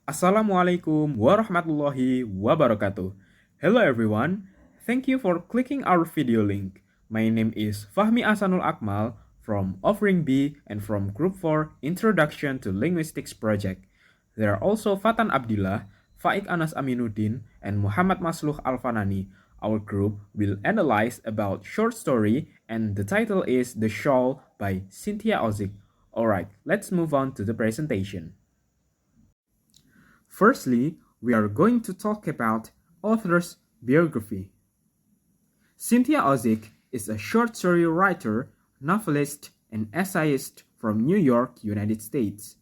Assalamualaikum warahmatullahi wabarakatuh. Hello everyone. Thank you for clicking our video link. My name is Fahmi Asanul Akmal from Offering B and from Group 4 Introduction to Linguistics Project. There are also Fatan Abdillah, Faik Anas Aminuddin, and Muhammad Masluh Alfanani. Our group will analyze about short story and the title is The Shawl by Cynthia Ozick. Alright, let's move on to the presentation. Firstly, we are going to talk about author's biography. Cynthia Ozick is a short story writer, novelist, and essayist from New York, United States.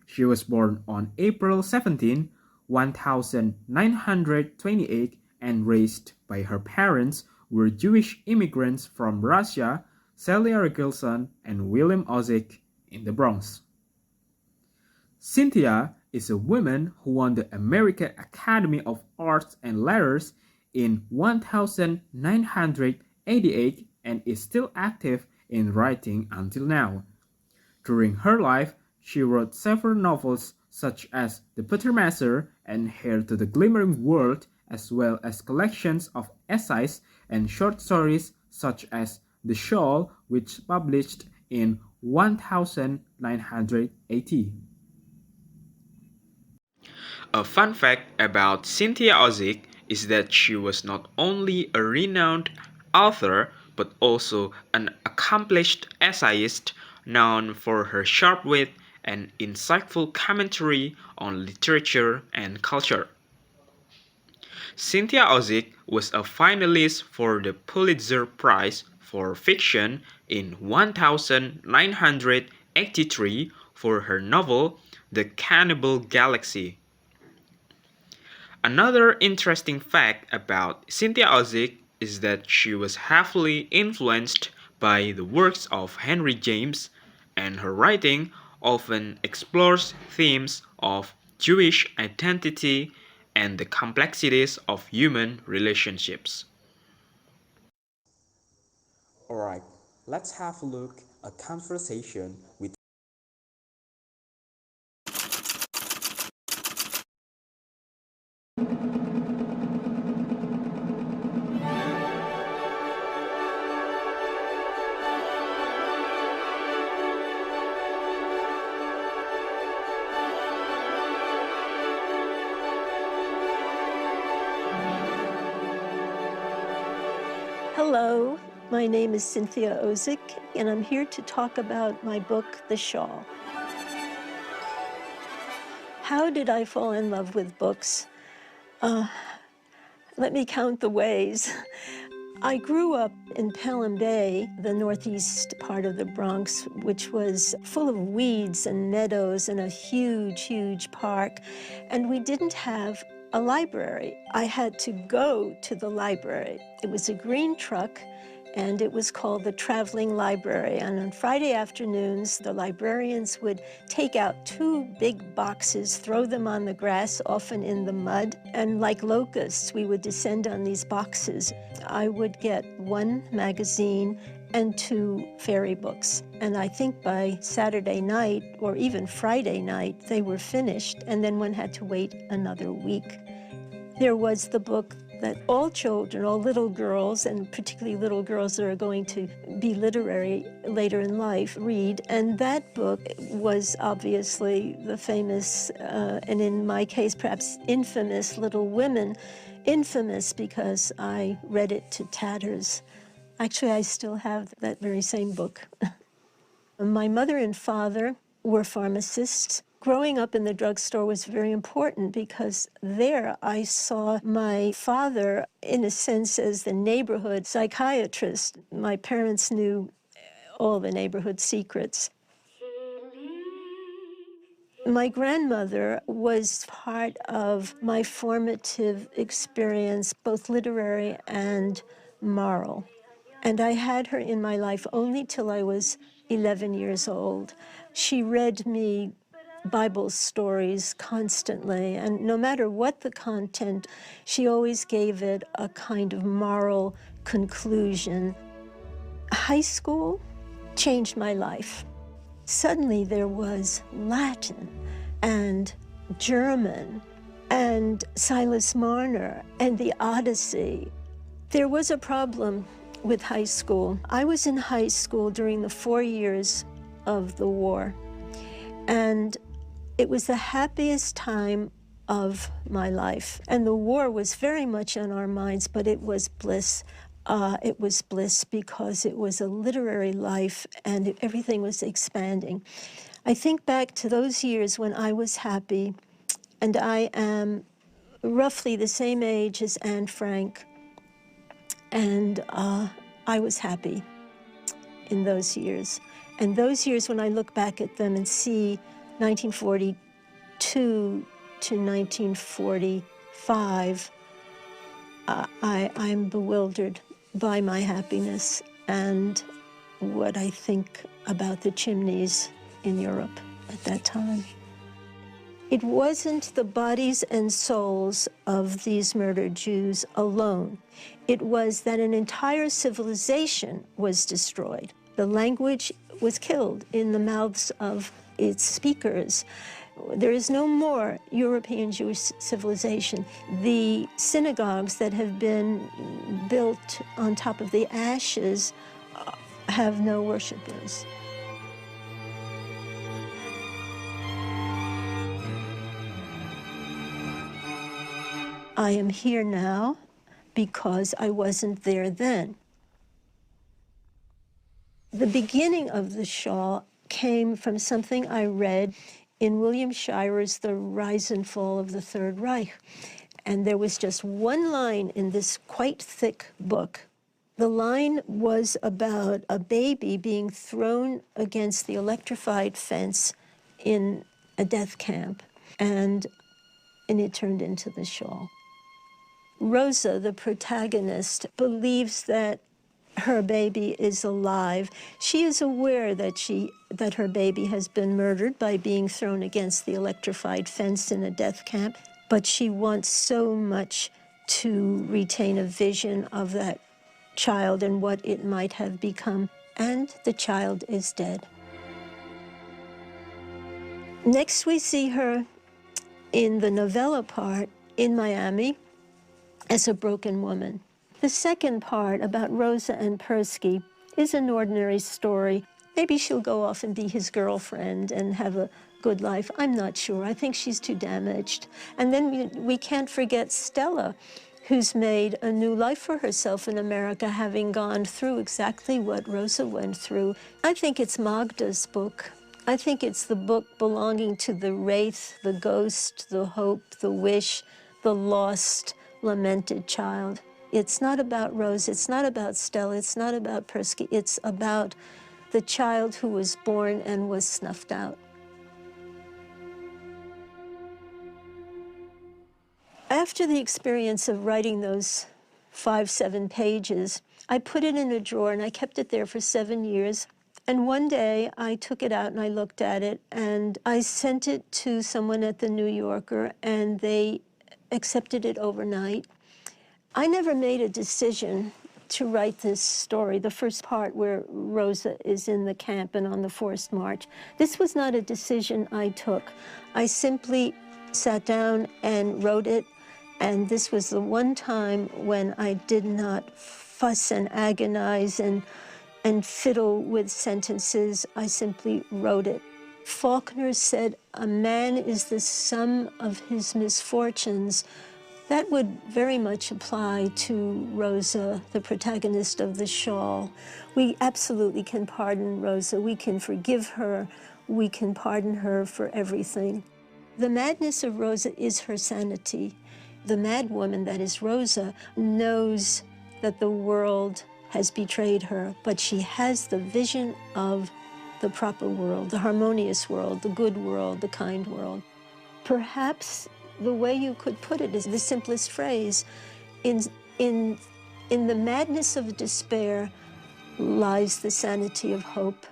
She was born on April 17, 1928 and raised by her parents who were Jewish immigrants from Russia, Celia Rigelson and William Ozick in the Bronx. Cynthia is a woman who won the American Academy of Arts and Letters in 1988 and is still active in writing until now. During her life, she wrote several novels such as The Puttermaster and Heir to the Glimmering World, as well as collections of essays and short stories such as The Shawl, which published in 1980. A fun fact about Cynthia Ozick is that she was not only a renowned author but also an accomplished essayist known for her sharp wit and insightful commentary on literature and culture. Cynthia Ozick was a finalist for the Pulitzer Prize for Fiction in 1983 for her novel The Cannibal Galaxy. Another interesting fact about Cynthia Ozick is that she was heavily influenced by the works of Henry James, and her writing often explores themes of Jewish identity and the complexities of human relationships. Alright, let's have a look at a conversation with Hello, my name is Cynthia Ozick, and I'm here to talk about my book, The Shawl. How did I fall in love with books? Let me count the ways. I grew up in Pelham Bay, the northeast part of the Bronx, which was full of weeds and meadows and a huge, huge park, and we didn't have a library. I had to go to the library. It was a green truck, and it was called the Traveling Library. And on Friday afternoons, the librarians would take out two big boxes, throw them on the grass, often in the mud, and like locusts, we would descend on these boxes. I would get one magazine and two fairy books. And I think by Saturday night, or even Friday night, they were finished, and then one had to wait another week. There was the book that all children, all little girls, and particularly little girls that are going to be literary later in life, read. And that book was obviously the famous, and in my case, perhaps infamous, Little Women. Infamous because I read it to tatters. Actually, I still have that very same book. My mother and father were pharmacists. Growing up in the drugstore was very important because there I saw my father, in a sense, as the neighborhood psychiatrist. My parents knew all the neighborhood secrets. My grandmother was part of my formative experience, both literary and moral. And I had her in my life only till I was 11 years old. She read me Bible stories constantly, and no matter what the content, she always gave it a kind of moral conclusion. High school changed my life. Suddenly there was Latin and German, and Silas Marner, and the Odyssey. There was a problem with high school. I was in high school during the 4 years of the war, and it was the happiest time of my life. And the war was very much on our minds, but it was bliss. It was bliss because it was a literary life and everything was expanding. I think back to those years when I was happy, and I am roughly the same age as Anne Frank, and I was happy in those years. And those years, when I look back at them and see 1942 to 1945, I'm bewildered by my happiness and what I think about the chimneys in Europe at that time. It wasn't the bodies and souls of these murdered Jews alone. It was that an entire civilization was destroyed. The language was killed in the mouths of its speakers. There is no more European Jewish civilization. The synagogues that have been built on top of the ashes have no worshipers. I am here now because I wasn't there then. The beginning of the Shawl came from something I read in William Shirer's The Rise and Fall of the Third Reich. And there was just one line in this quite thick book. The line was about a baby being thrown against the electrified fence in a death camp, and it turned into the Shawl. Rosa, the protagonist, believes that her baby is alive. She is aware that her baby has been murdered by being thrown against the electrified fence in a death camp, but she wants so much to retain a vision of that child and what it might have become, and the child is dead. Next, we see her in the novella part in Miami as a broken woman. The second part about Rosa and Persky is an ordinary story. Maybe she'll go off and be his girlfriend and have a good life. I'm not sure. I think she's too damaged. And then we can't forget Stella, who's made a new life for herself in America, having gone through exactly what Rosa went through. I think it's Magda's book. I think it's the book belonging to the wraith, the ghost, the hope, the wish, the lost, lamented child. It's not about Rose, it's not about Stella, it's not about Persky, it's about the child who was born and was snuffed out. After the experience of writing those 7 pages, I put it in a drawer and I kept it there for 7 years. And one day I took it out and I looked at it and I sent it to someone at the New Yorker and they accepted it overnight. I never made a decision to write this story, the first part where Rosa is in the camp and on the forced march. This was not a decision I took. I simply sat down and wrote it, and this was the one time when I did not fuss and agonize and fiddle with sentences. I simply wrote it. Faulkner said, "A man is the sum of his misfortunes." That would very much apply to Rosa, the protagonist of The Shawl. We absolutely can pardon Rosa. We can forgive her. We can pardon her for everything. The madness of Rosa is her sanity. The mad woman that is Rosa knows that the world has betrayed her, but she has the vision of the proper world, the harmonious world, the good world, the kind world. Perhaps the way you could put it is the simplest phrase. In the madness of despair lies the sanity of hope.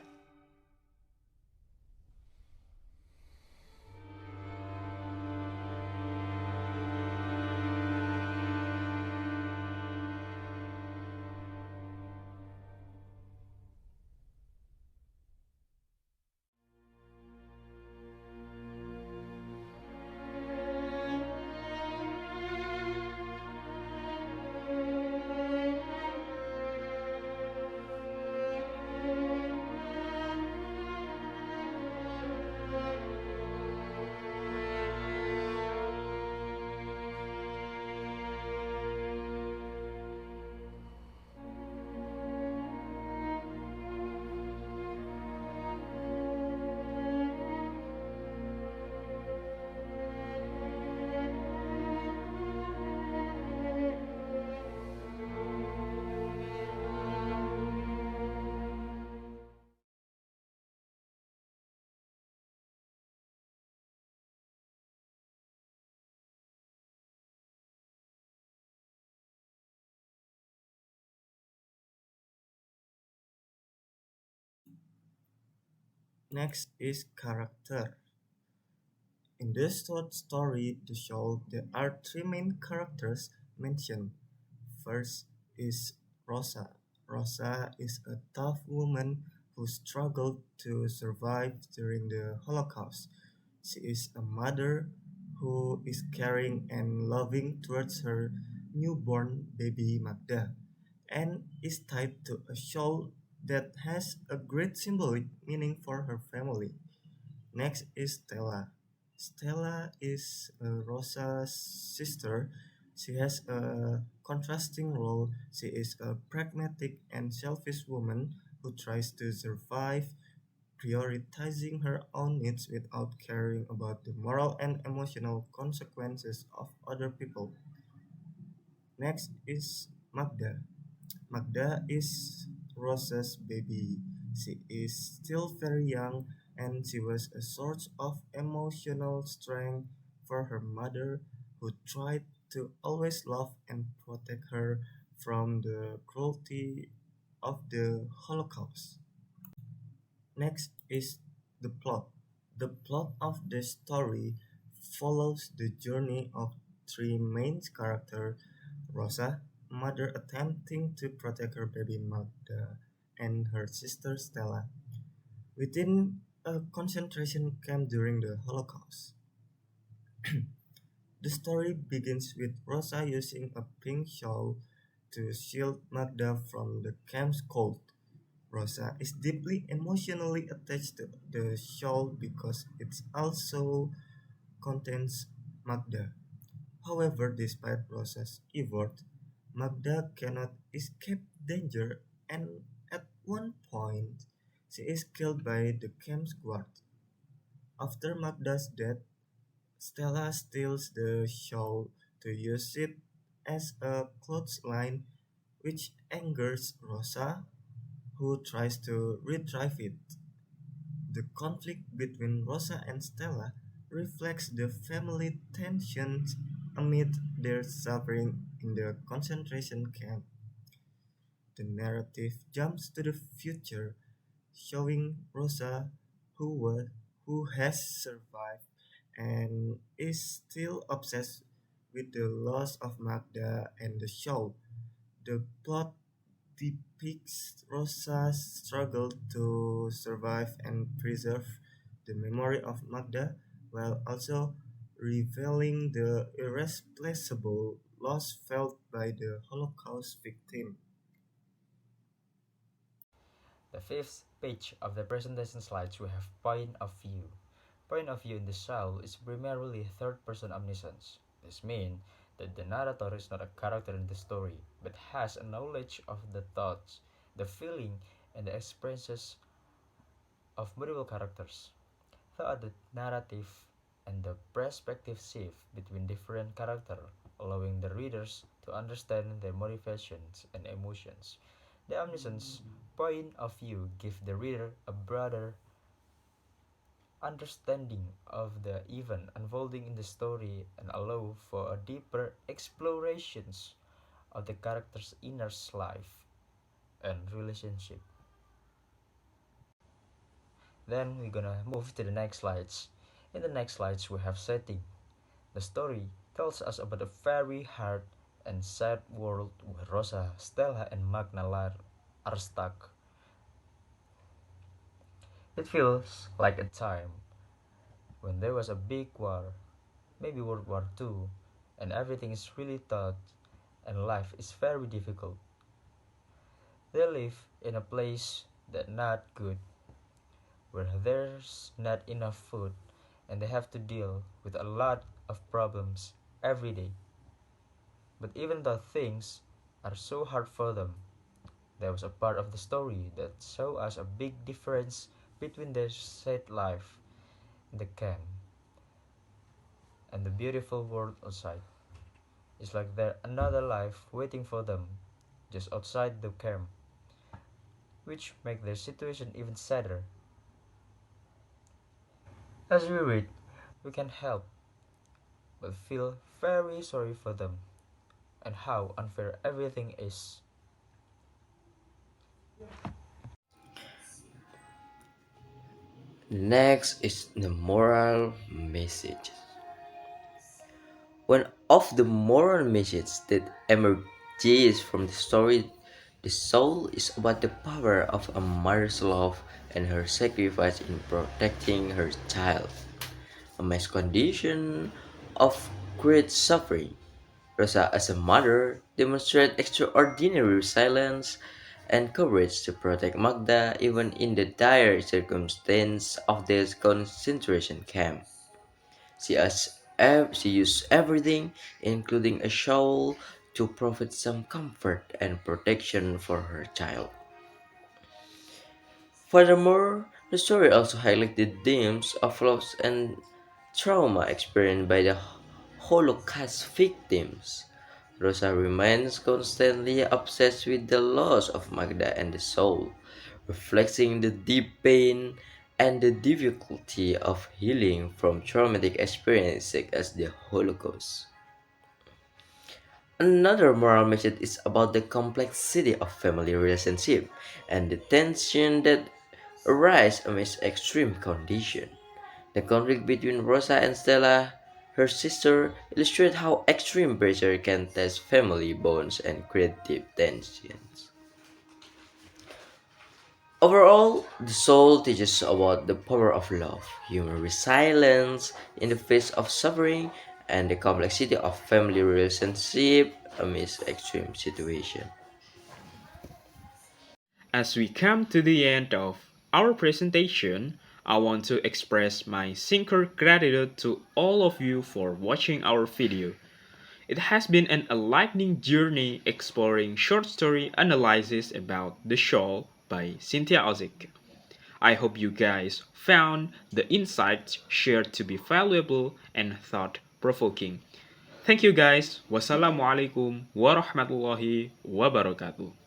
Next is character. In this short story, The Shawl, there are three main characters mentioned. First is Rosa. Rosa is a tough woman who struggled to survive during the Holocaust. She is a mother who is caring and loving towards her newborn baby Magda and is tied to a shawl that has a great symbolic meaning for her family. Next is Stella. Stella is Rosa's sister. She has a contrasting role. She is a pragmatic and selfish woman who tries to survive, prioritizing her own needs without caring about the moral and emotional consequences of other people. Next is Magda. Magda is Rosa's baby. She is still very young and she was a source of emotional strength for her mother, who tried to always love and protect her from the cruelty of the Holocaust. Next is the plot. The plot of the story follows the journey of three main characters: Rosa, mother attempting to protect her baby Magda, and her sister Stella, within a concentration camp during the Holocaust. The story begins with Rosa using a pink shawl to shield Magda from the camp's cold. Rosa is deeply emotionally attached to the shawl because it also contains Magda. However, despite Rosa's effort, Magda cannot escape danger, and at one point, she is killed by the camp's guard. After Magda's death, Stella steals the shawl to use it as a clothesline, which angers Rosa, who tries to retrieve it. The conflict between Rosa and Stella reflects the family tensions amid their suffering in the concentration camp. The narrative jumps to the future, showing Rosa, who has survived and is still obsessed with the loss of Magda and the show. The plot depicts Rosa's struggle to survive and preserve the memory of Magda, while also revealing the irreplaceable loss felt by the Holocaust victim. The fifth page of the presentation slides we have point of view. Point of view in the Shawl is primarily third-person omniscience. This means that the narrator is not a character in the story, but has a knowledge of the thoughts, the feeling, and the experiences of multiple characters. Throughout the narrative and the perspective shift between different characters, allowing the readers to understand their motivations and emotions. The omniscience point of view gives the reader a broader understanding of the event unfolding in the story and allow for a deeper explorations of the character's inner life and relationship. Then we're gonna move to the next slides. In the next slides we have setting. The story tells us about a very hard and sad world where Rosa, Stella, and Magna are stuck. It feels like a time when there was a big war, maybe World War II, and everything is really tough and life is very difficult. They live in a place that's not good, where there's not enough food, and they have to deal with a lot of problems every day. But even though things are so hard for them, there was a part of the story that showed us a big difference between their sad life in the camp and the beautiful world outside. It's like there's another life waiting for them just outside the camp, which make their situation even sadder. As we read, we can help but feel very sorry for them and how unfair everything is. Next is the moral message. One of the moral messages that emerges from the story, The Soul, is about the power of a mother's love and her sacrifice in protecting her child. Amidst condition of great suffering, Rosa, as a mother, demonstrated extraordinary resilience and courage to protect Magda even in the dire circumstances of the concentration camp. She used everything, including a shawl, to provide some comfort and protection for her child. Furthermore, the story also highlights the themes of loss and trauma experienced by the Holocaust victims. Rosa remains constantly obsessed with the loss of Magda and the soul, reflecting the deep pain and the difficulty of healing from traumatic experiences such as the Holocaust. Another moral message is about the complexity of family relationship and the tension that arise amidst extreme conditions. The conflict between Rosa and Stella, her sister, illustrates how extreme pressure can test family bonds and create deep tensions. Overall, the soul teaches about the power of love, human resilience in the face of suffering, and the complexity of family relationship amidst extreme situations. As we come to the end of our presentation, I want to express my sincere gratitude to all of you for watching our video. It has been an enlightening journey exploring short story analysis about The Shawl by Cynthia Ozick. I hope you guys found the insights shared to be valuable and thought provoking. Thank you guys. Wassalamualaikum warahmatullahi wabarakatuh.